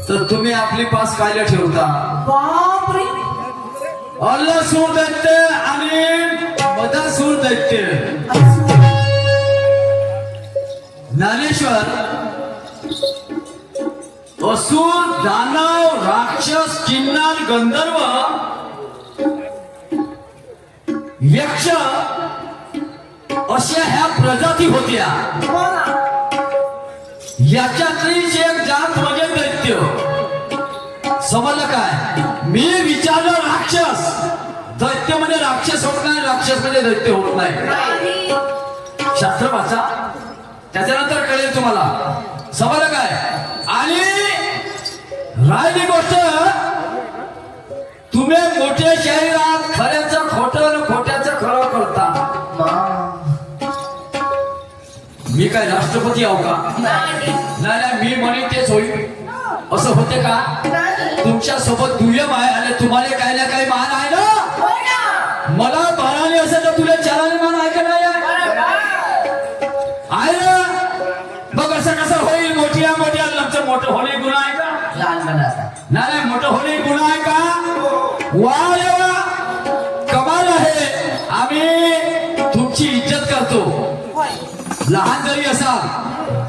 तर तुम्ही आपली पास कायला ठेवता? बापरे. अल्लासूर दैत्य आणि मदासूर दैत्य. ज्ञानेश्वर असुर, दानव, राक्षस, किन्नर, गंधर्व, यक्ष अशा ह्या प्रजाती होत्या. हो ना. याच्यातलीच एक जात म्हणजे दैत्य. समजलं काय? मी विचारलं राक्षस. दैत्य म्हणजे राक्षस होत नाही, राक्षस म्हणजे दैत्य होत नाही. नाही. शास्त्र वाचा, त्याच्यानंतर कळेल तुम्हाला. समजलं काय? आणि राहिली गोष्ट, तुम्ही मोठ्या शरीरात खऱ्याचं खोटं आणि खोट्याचं खरं करता. मी काय राष्ट्रपती आहो का? नाही. नाही, मी म्हणे तेच होईल असं होते का? नाही. तुमच्या सोबत दुय्यम आहे आणि तुम्हाला काही ना काही मान आहे ना. हो ना. मला बाराने असेल तर तुला चाराने मान आहे का नाही आहे? आहे ना. मग असं कसं होईल? मोठ्या मोठ्या लमचं मोठं होणे गुन्हा आहे का? लहानपणाचा. नाही, मोठं होणे गुन्हा आहे का? वा रे वा, कमाल आहे. आम्ही तुमची इज्जत करतो. होय. लहान जरी असाल,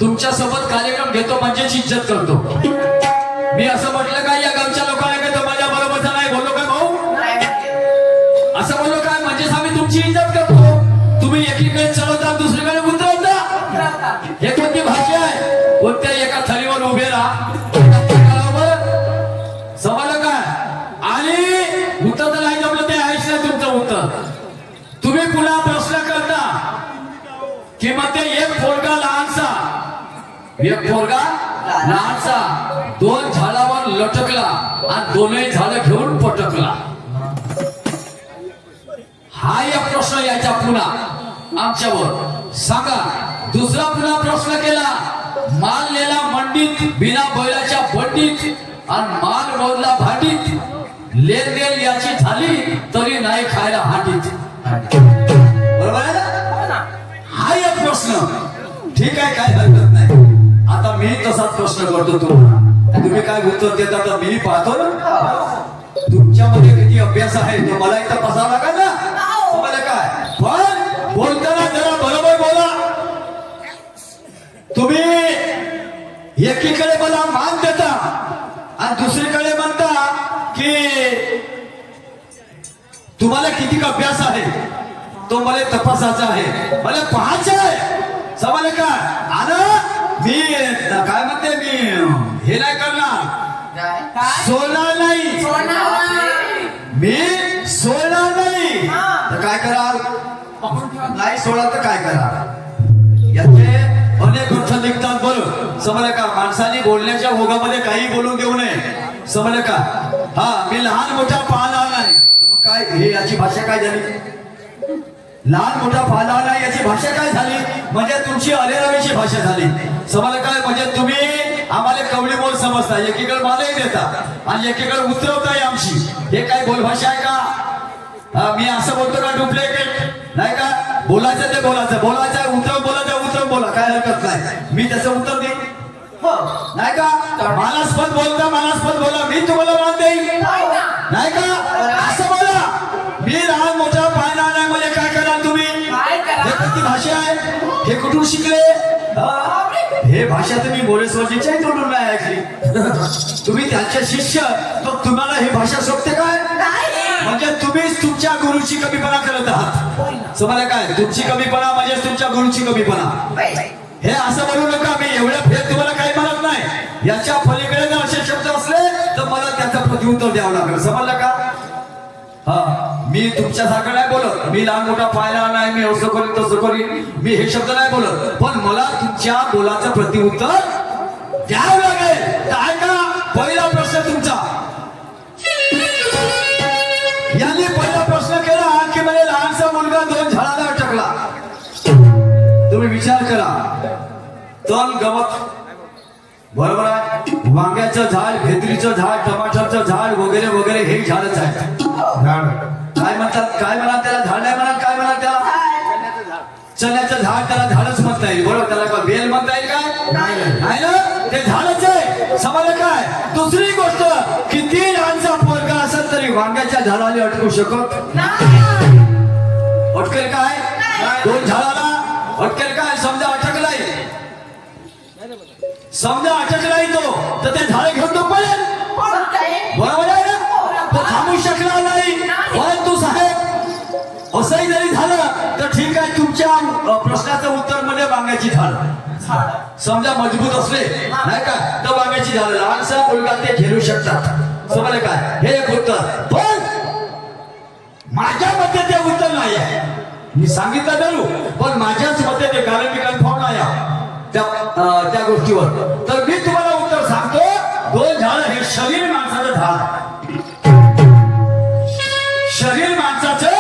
तुमच्या सोबत कार्यक्रम घेतो म्हणजेच इज्जत करतो. मी असं म्हटलं काय या गावच्या लोकांना काय तो माझ्या बरोबरचा नाही बोललो काय भाऊ? नाही. असं बोललो काय? म्हणजेच आम्ही तुमची इज्जत करतो. तुम्ही एकीकडे चढवता, दुसरीकडे उतरवता. राहतात. हे कोणती भाषा आहे? कोणत्या एका थरीवर उभे राहा. समजलं काय? आणि उत्तर तर नाही जमलं ते आहेच ना तुमचं उत्तर. तुम्ही पुन्हा प्रश्न करता की मग ते एक पोरगा लहानसा, एक पोरगा लहानसा दोन झाडावर लटकला आणि दोनही झाडं घेऊन पटकला. हा एक प्रश्न यायचा पुन्हा आमच्यावर. सांगा दुसरा पुन्हा प्रश्न केला. माल नेला मंडीत बिना बैलाच्या बंडीत आणि माल मोडला भांडीत. लेन देन याची झाली तरी नाही खायला हांडीत. बरोबर आहे ना? हो ना. हा एक प्रश्न. ठीक आहे, काय हरकत नाही. आता मी तसाच प्रश्न करतो तुम्हाला. तुम्ही काय उत्तर देता तर मी पाहतो ना. तुमच्यामध्ये किती अभ्यास आहे तो मला इथं बसावं लागेल ना. तुम्हाला काय पण बोलताना जरा बरोबर बोला. तुम्ही एकीकडे मला मान देता आणि दुसरीकडे म्हणता की तुम्हाला किती अभ्यास आहे तो मला तपासायचा आहे, मला पाहायचं आहे. समजलं काय? आणि मी काय म्हणते, मी हे नाही करणार, काय? सोडणार नाही. सोडणार नाही. मी सोडणार नाही. तर काय कराल? पकडून ठेवा. नाही सोडा तर काय कराल? याचे अनेक अर्थ निघतात. बरं समजलं का? माणसाने बोलण्याच्या ओघामध्ये काही बोलून देऊ नये. समजलं का? हा, मी लहान मोठा पाहणार नाही. मग काय हे याची भाषा काय झाली? लहान मोठा पाहणार नाही याची भाषा काय झाली? म्हणजे तुमची अलेरावीची भाषा झाली. समजलं काय? म्हणजे तुम्ही आम्हाला कवडी बोल समजता, एकीकडे मालही देता आणि एकीकडे उतरवताय आमची. हे काय बोलभाषा आहे का? मी असं बोलतो का डुप्लिकेट? नाही का? बोलायचं ते बोलायचं, बोलायचं उतरव, बोलायचं उतरव, बोला, काय हरकत नाही. मी त्याचं उत्तर देईन. हो नाही का? मानसपद बोलता, मानसपद बोला, मी तुम्हाला मान देईन. नाही का? असं बोला. मी लहान मोठा पाहणार नाही म्हणजे काय कराल तुम्ही? काय करा? हे कोणती भाषा आहे? हे कुठून शिकले? हे भाषा तुम्ही मोरेश्वरजीच्याही तोंडून नाही ऐकली. तुम्ही त्यांचे शिष्य, मग तुम्हाला ही भाषा सोपते काय? म्हणजे तुम्हीच तुमच्या गुरुची कमीपणा करत आहात. समजलं काय? तुमची कमीपणा म्हणजे तुमच्या गुरुची कमीपणा. हे असं म्हणू नका. मी एवढ्या फेर तुम्हाला काही म्हणत नाही. याच्या पलीकडे जर असे शब्द असले तर मला त्याचं प्रत्युत्तर द्यावं लागेल. समजलं का? हा, मी तुमच्यासारखं नाही बोलत. मी लहान मोठा पाहिला नाही, मी असं करीन तसं करीन, मी हे शब्द नाही बोलत. पण मला तुमच्या बोलाचं प्रत्युत्तर द्यावं लागेल. तर ऐका, पहिला प्रश्न तुमचा. यांनी पहिला प्रश्न केला की मला लहानसा मुलगा दोन झाडाला अटकला. तुम्ही विचार करा, तण गवत बरोबर आहे, वांग्याचं झाड, भेंडीचं झाड, टमाटरचं झाड वगैरे वगैरे हे झाडच आहे. काय म्हणतात? काय म्हणाल त्याला? झाड नाही म्हणाल, काय म्हणाल त्याला? चण्याचं झाड. त्याला झाडच म्हणता येईल. बरोबर, त्याला बेल म्हणता येईल काय? नाही ना, ते झाडच आहे. समजलं काय? दुसरी झाडाला अटकू शकत नाही. अटकेल काय नाही. दोन झाडाला अटकेल काय समजा अटकलाय समजा अटकलाय तो तर ते झाड घेऊन तो पडेल पण काय? बरोबर आहे ना तो थांबू शकणार नाही परंतु साहेब असंही जरी झालं तर ठीक आहे तुमच्या प्रश्नाचं उत्तर मध्ये वांग्याची झाड झाड. समजा मजबूत असले नाही का तर वांग्याची झाड लहानसा मुलगा ते घेरू शकतात समजलं काय हे एक उत्तर पण माझ्या मते ते उत्तर नाही आहे मी सांगितलं धरू पण माझ्याच मते ते कारण मी कन्फर्म नाही आहे त्या गोष्टीवर तर मी तुम्हाला उत्तर सांगतो दोन झाड हे शरीर माणसाचं झाड शरीर माणसाचं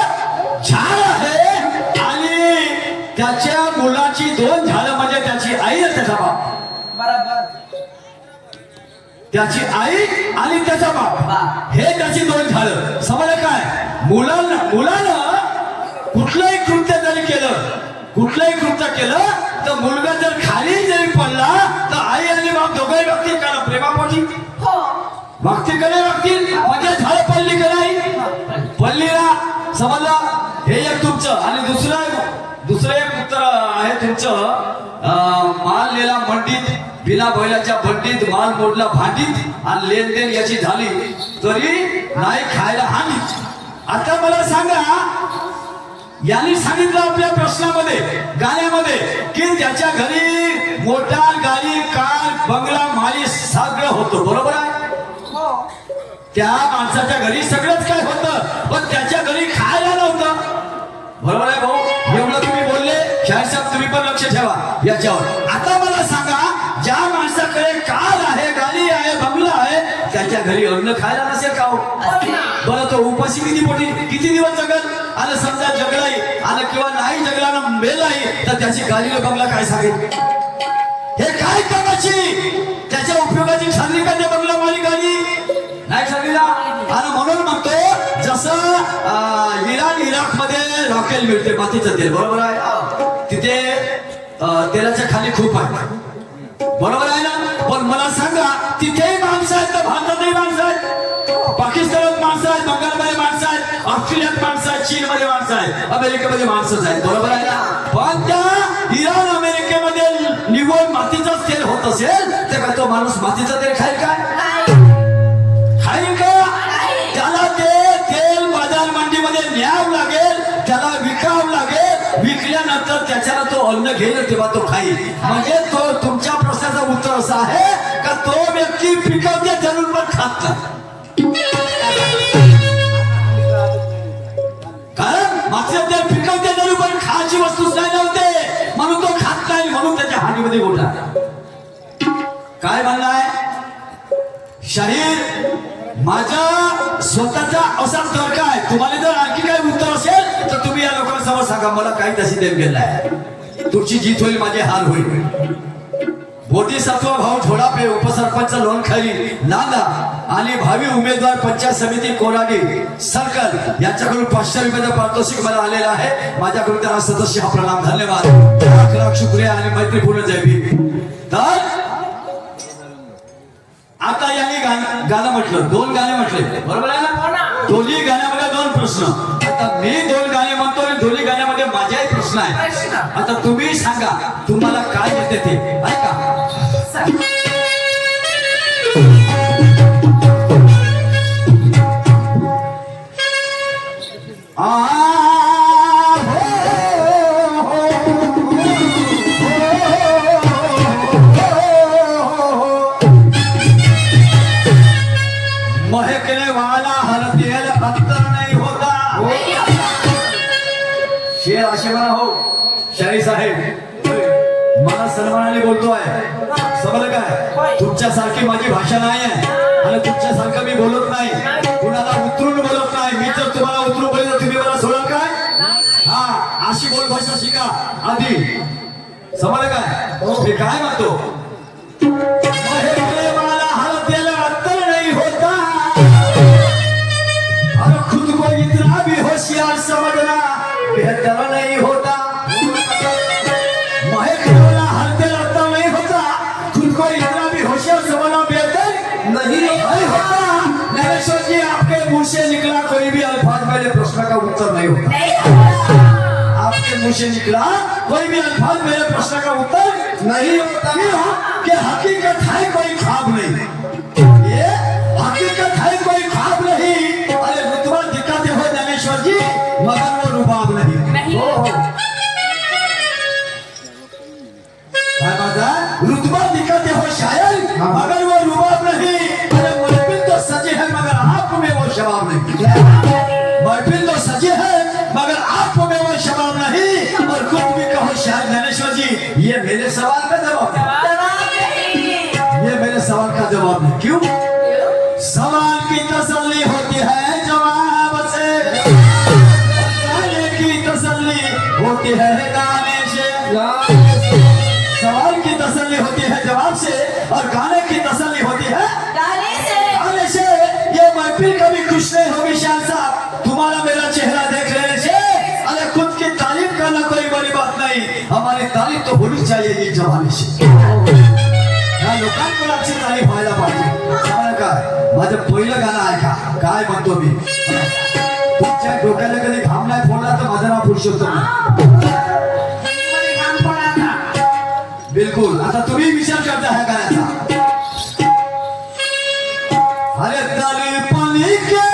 झाड आहे आणि त्याच्या मुलाची दोन झाडं म्हणजे त्याची आई आणि त्याचा बाप बरोबर. त्याची आई आणि त्याचा बाप हे त्याची दोन झाडं समजलं काय मुलानं कुठलंही कृत्य जरी केलं कुठलंही कृत्य केलं तर मुलगा जर खाली जरी पडला तर आई आणि बाप दोघंही वागतील का ना प्रेमापोटी हो. वागतील का नाही वागतील म्हणजे झाड पडली का नाही पडलीला समजला हे एक तुमचं आणि दुसरं एक उत्तर आहे तुमचं माल नेला मंडीत बिना बैलाच्या बंडीत माल मोडला भांडीत आणि लेनदेन याची झाली तरी नाही खायला हानी आता मला सांगा यांनी सांगितलं आपल्या प्रश्नामध्ये गाण्यामध्ये की त्याच्या घरी मोटार गाडी कार बंगला माली सगळं होतं बरोबर आहे हो. त्या माणसाच्या घरी सगळंच काय होतं पण त्याच्या घरी खायला नव्हतं बरोबर आहे भाऊ एवढं तुम्ही बोलले शाहीर साहेब तुम्ही पण लक्ष ठेवा याच्यावर आता मला सांगा ज्या माणसाकडे कार आहे गाडी आहे बंगला आहे त्याच्या घरी अन्न खायला नसेल का हो बरं तो उपाशी किती दिवस जगल आणि समजा जगलाही आणि किंवा नाही जगला ना मेलाही तर त्याची गाडी बंगला काय सांगेल हे काय कामाची त्याच्या उपयोगाची ठरली का ते बंगला माली गाडी नाही ठरलेला आणि म्हणून म्हणतो जसं इराक मध्ये रॉकेल मिळते मातीचं तेल बरोबर आहे तिथे तेलाच्या खाली खूप आहे बरोबर आहे ना पण मला सांगा तिथेही माणसं आहेत तर भारतातही माणसं आहेत पाकिस्तानात माणसं आहेत बंगालमध्ये माणसं आहेत ऑस्ट्रेलियात माणसं आहेत चीनमध्ये माणसं आहेत अमेरिकेमध्ये माणसंच आहेत बरोबर आहे ना पण त्या इराण अमेरिकेमध्ये निघून मातीचंच तेल होत असेल तर का तो माणूस मातीचं तेल खाईल काय खाईल का त्याला ते तेल बाजार मंडीमध्ये न्यावं लागेल त्याला विकावं लागेल विकल्यानंतर त्याच्याला तो अन्न घेईल तेव्हा तो खाईल म्हणजे तो तुमच्या प्रश्नाचं उत्तर असं आहे का तो व्यक्ती पिकवते जरूर पण खात नाही कारण मागच्या तेल पिकवते जरूर पण खायची वस्तूच नाही नव्हते म्हणून तो खात नाही म्हणून त्याच्या हानीमध्ये गोठा काय म्हणणं आहे शरीर माझा स्वतःचा असा तर्क आहे तुम्हाला जर आणखी काही उत्तर असेल तर तुम्ही या लोकांसमोर सांगा मला काही तशी देव गेलाय तुमची जीत होईल माझे हार होईल बोधिसत्व भाऊ थोडापे उपसरपंच लोणखरी नांदा आणि भावी उमेदवार पंचायत समिती कोराडी सर्कल यांच्याकडून 500 रुपयाचं पारितोषिक मला आलेलं आहे माझ्याकडून त्यांना सदस्य हा प्रणाम धन्यवाद लाख लाख शुक्रिया आणि मैत्रीपूर्ण जय भीम तर आता यांनी गाणं म्हटलं दोन गाणे म्हटले बरोबर आहे ना दोन्ही गाण्यामध्ये दोन प्रश्न आता मी दोन गाणे म्हणतो आणि दोन्ही गाण्यामध्ये माझाही प्रश्न आहे आता तुम्ही सांगा तुम्हाला काय येते ते ऐका महकने वाला हर तेल अंतर नहीं होता शेर असे म्हणा हो शाहीर साहेब मला सन्मानाने बोलतोय समजलं काय तुमच्यासारखी माझी भाषा नाही आहे आणि तुमच्यासारखं मी बोलत नाही कुणाला उतरून बोलत नाही मी जर तुम्हाला उतरून बोलले तर तुम्ही मला सोडाल काय हा अशी बोल भाषा शिका आधी समजलं काय मी काय म्हणतो महकने वाला हर तेल अंतर नहीं होता और खुद को इतना भी होशियार समझना बेहतर नहीं होता महकने वाला हर तेल अंतर नहीं होता खुद को इतना भी होशियार समझना बेहतर नहीं होता ज्ञानेश्वर जी आपके मुंह से निकला कोई भी अल्फाज मेरे प्रश्न का उत्तर नहीं होता। नहीं होता। आपके मुंह से निकला कोई भी अल्फाज मेरे प्रश्न का उत्तर नहीं होता। क्यों? कि हकीकत है कोई ख्वाब नहीं, ये हकीकत है कोई ख्वाब नहीं। अरे रुतबा दिखाते हो ज्ञानेश्वर जी मगर वो रुबाब नहीं। नहीं। रुतबा दिखाते हो शायर मगर वो रुबाब नहीं। अरे महफिल तो सजे है मगर आप में वो शबाब नहीं। महफिल तो सजे है मगर आप में वो शबाब नहीं। और खुद भी कहो शायर ज्ञानेश्वर जी ये मेरे सवाल का जवाब है। जवाब नहीं। ये मेरे सवाल का जवाब है। क्यों? सवाल की तसल्ली होती है जवाब से, गाने की तसल्ली होती है गाने से। सवाल की तसल्ली होती है जवाब से और गाने की तसल्ली होती है गाने से। गाने से। ये महफिल कभी खुश नहीं होगी शान साहब तुम्हारा मेरा चेहरा देख लेने से। अरे खुद की तारीफ करना कोई बड़ी बात नहीं, हमारी तारीफ तो होनी चाहिए ये जवानी से। लोकांची तारीफ व्हायला पाहिजे। आम्हाला काय माझं पहिलं गाणं ऐका काय म्हणतो मी। तुमच्या डोक्याला कधी घाम नाही फोडला तर माझं नाव पुरुषोत्तम नाही। मध्ये घाम पडायचा। बिलकुल। आता तुम्ही विचार करता है गाण्याचा। अरे तारी पाणी के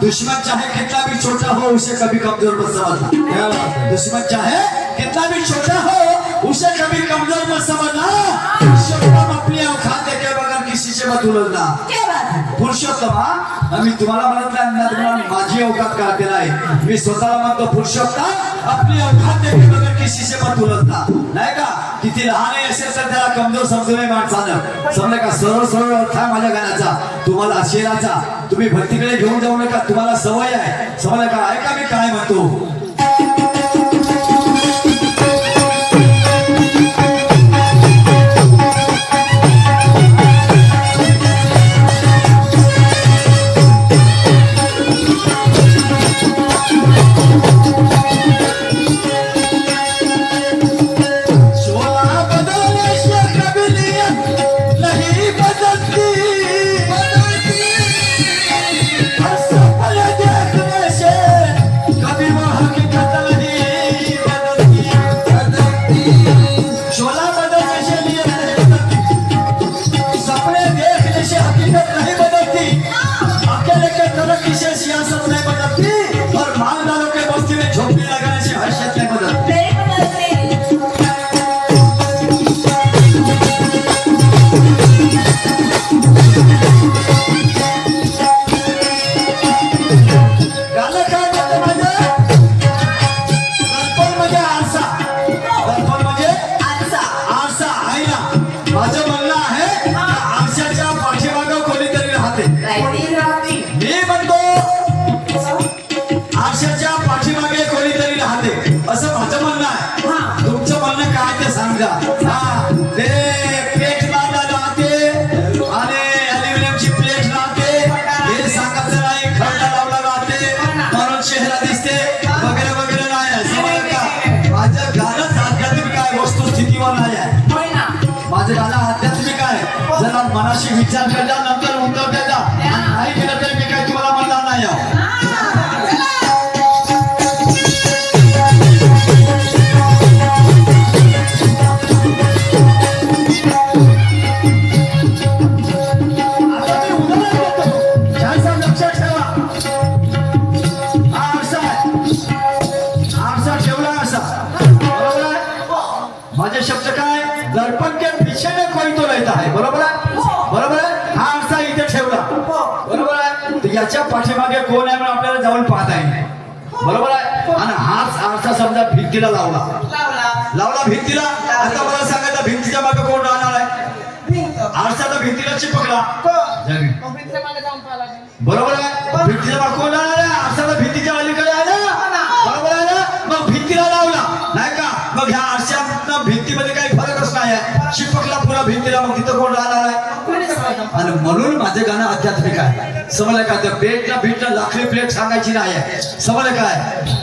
दुश्मन चाहे कितना भी छोटा हो उसे कभी कमजोर मत समझना। दुश्मन चाहे कितना भी छोटा हो उसे कभी कमजोर मत समझना। पुरुषोत्तम अपनी औकात देखे बगैर किसी से मत उलझना। पुरुषोत्तम मी तुम्हाला म्हणत नाही ना, तुम्हाला माझी औकात कळते नाही। मी स्वतःला म्हणतो पुरुषोत्तम अपनी औकात देखे बगैर किसी से मत उलझना। नाही का किती लहान असेल तर त्याला कमजोर समजू नये माणसानं। समजलं का? सरळ सरळ अर्थ आहे माझ्या गाण्याचा तुम्हाला असेलाचा। तुम्ही भक्तीकडे घेऊन जाऊ नका, तुम्हाला सवय आहे। समजलं का? ऐका मी काय म्हणतो। मनाशी विचार करता नंतर उत्तर द्यायचा नाही दिलं तरी मी काही तुम्हाला म्हणणार नाही आहो. माझे शब्द काय दर्पण के पीछे में कोई तो रहता है बरोबर आहे बरोबर आहे हा आरसा इथे ठेवला बरोबर आहे तर याच्या पाठीमागे कोण आहे म्हणून आपल्याला जाऊन पाहता येईल बरोबर आहे आणि हाच आरसा समजा भिंतीला लावला लावला भिंतीला आता मला सांगायचं भिंतीच्या मागे कोण राहणार आहे आरसाला भिंतीला चिपकला बरोबर आहे भिंतीच्या मागे कोण राहणार आहे आरसाला भिंतीच्या अलीकडे आहे ना बरोबर आहे ना मग भिंतीला लावला नाही का मग ह्या आरशातनं भिंतीमध्ये काही फरकच नाही आहे चिपकला पुरा भिंतीला मग तिथं कोण राहणार आहे आणि म्हणून माझे गाणं आध्यात्मिक आहे समजलं का त्या प्लेटला भेटला लाखली प्लेट सांगायची नाही आहे समजलं काय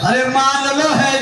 अरे मानलो है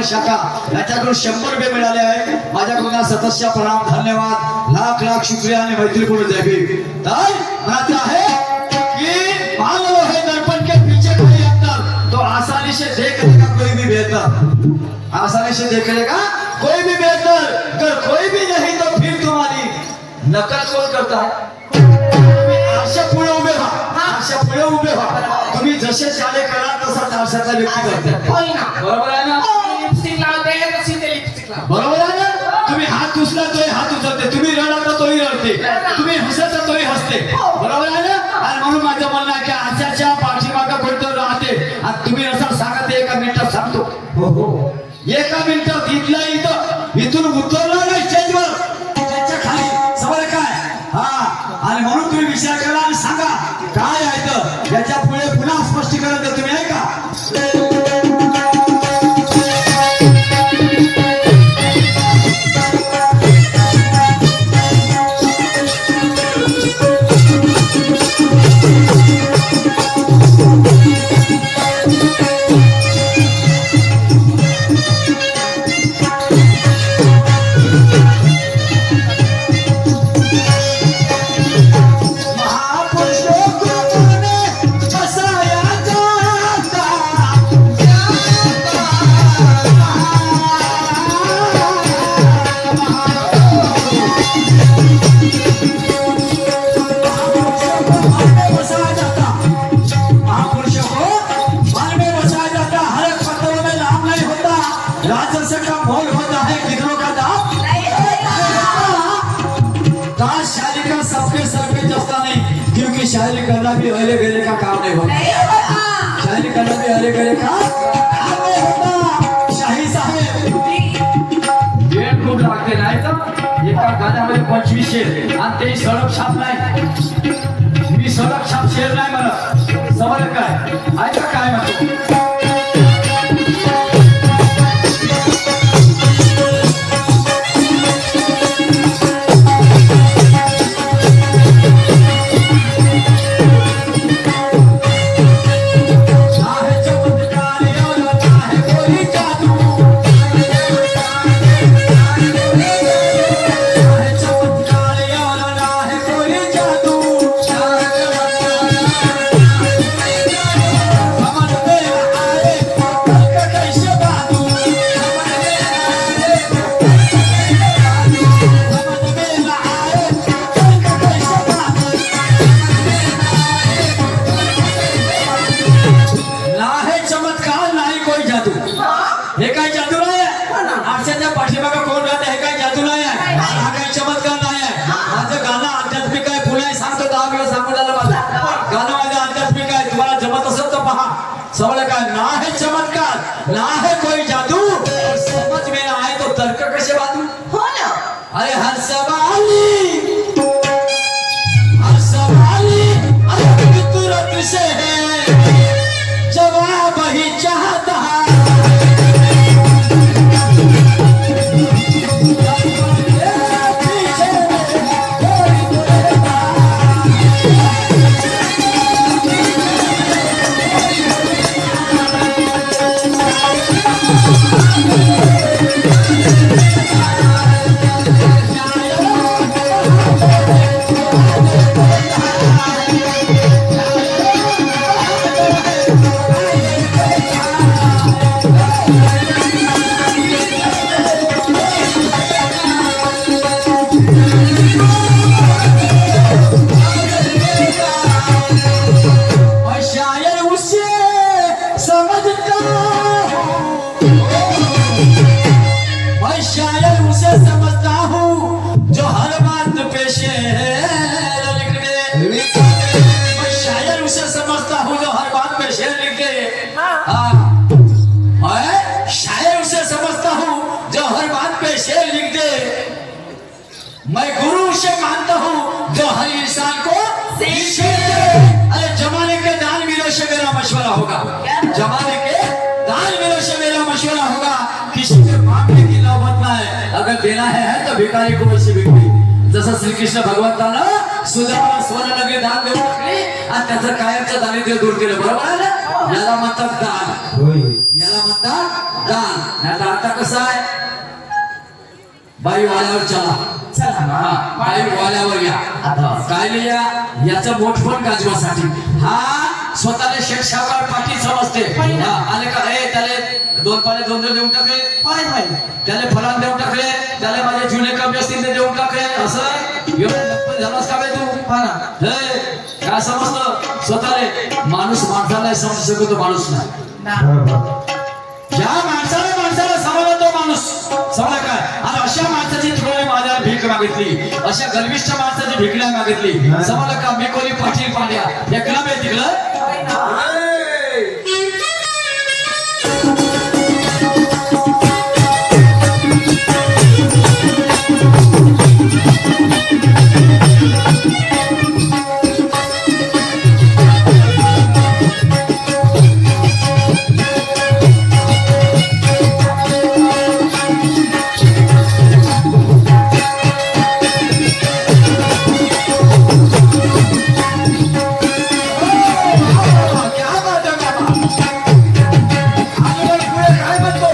शाखा याच्याकडून 100 रुपये मिळाले आहे माझ्याकडून सतस्य प्रणाम धन्यवाद लाख लाख शुक्रिया आणि मैत्रीपूर्ण जय भीम तर म्हणायचं आहे कि मानव है दर्पण के पीछे कोई अंतर तो आसानी से देख लेगा कोई भी बेहतर आसानी से देख लेगा कोई भी बेहतर अगर कोई भी नहीं तो फिर तुम्हारी नकल कौन करता है आरशा पुढे उभे व्हा आरशा पुढे उभे व्हा तुम्ही जसे चाले करा तसा आरशाचा व्यक्ती करते बरोबर आहे ना बरोबर आहे ना तुम्ही हात उचला तोही हात उचलते तुम्ही रडता तोही रडते तुम्ही हसता तोही हसते बरोबर आहे ना आणि म्हणून माझं म्हणणं आहे की आशाच्या पाठीमागं कोणतं राहते आणि तुम्ही असं सांगा ते एका मिनिटात सांगतो हो एका मिनिटात इथून उतरला नाही स्टेजवर त्याच्या खाली समोर काय हा आणि म्हणून तुम्ही विचार करा आणि सांगा काय आहे तर याच्या पुढे पुन्हा स्पष्टीकरण देतो तुम्ही आहे का शायरी करना भी अले गले का काम नहीं होता शायरी करना भी अले गले का काम नहीं होता शाही साहेब वेळ खूप लागते नाही तर एका गाण्यामध्ये 25 शेर आणि ते सडक छाप नाही मी सडक छाप शेर नाही म्हणत समजलं काय ऐका काय म्हणतो तू हो ना अरे हर सवाली अरे फितरत से है जवाब ही चाहता मैं शायर उसे समझता हूँ मैं शायर उसे समझता हूँ जो हर बात पे शेर लिख दे मैं शायर उसे समझता हूँ जो हर बात पे शेर लिख दे हाँ मैं शायर उसे समझता हूँ जो हर बात पे शेर लिख दे मैं गुरु उसे मानता हूँ जो हर इंसान को शिक्षा दे अरे जमाने के दान मिलों से मेरा मशवरा होगा जमाने के दान मिलों से मेरा मशवरा होगा किसी के मांगने की नौबत ना है अगर देना है तो भिकारी को वैसे बिकली जसं श्रीकृष्ण भगवंतानं सुदामा स्वर्ण नगरी दान देऊन टाकली आणि त्याचं कायमचं दारिद्र्य दूर केलं बरोबर आहे ना याला म्हणतात दान याला म्हणतात दान याचा अर्थ कसा आहे बाई वाल्यावर चला चला हा बाई वाल्यावर या काय लिया याचं मोठपण गाजवासाठी हा स्वतःला शेठ सावकार पाटील समजते हा आले का ए त्याला दोन पाले दोन देऊन टाकले होय होय त्याला फलान देऊन टाकले त्याला माझे जुने कमी असतील ते देऊन टाकले असं एवढं नक्कल झालास का बे तू हा ना हे काय समजतं स्वतःला माणूस माणसाला समजू शकतो माणूस नाही ना ज्या माणसाला समजला तो माणूस समजा काय आणि अशा माणसाची थोडी माझ्यावर भीक मागितली अशा गर्विष्ठ माणसाची भीक नाही मागितली समजलं का मी कोणी पाटील पांड्या एकला बे तिकडं होय ना क्या बात है बाबा आजवर पुढे काय म्हणतो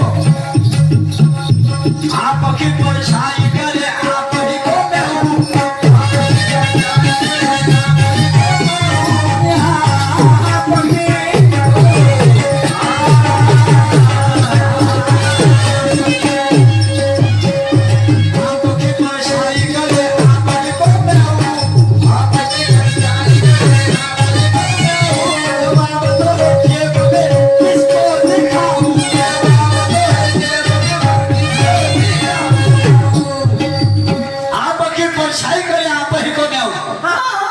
आप की परछाई करे आप ही को आपकी परछाई करे आप ही को आपकी परछाई करे आपकी परछाई करे आप ही को न्याव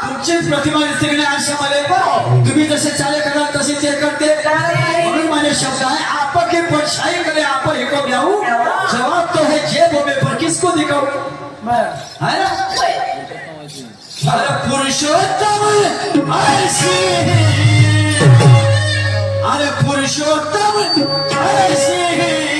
तुमचीच प्रतिमा दिसते की नाही आयुष्यामध्ये तुम्ही जसे चाले करा तसे ते करते म्हणून माझे शब्द आहे आपकी परछाई करे आप ही को न्याव जवाब तो है जेब में पर किसको दिखाऊं बरं है ना अरे पुरुषोत्तम ऐसी अरे पुरुषोत्तम ऐसी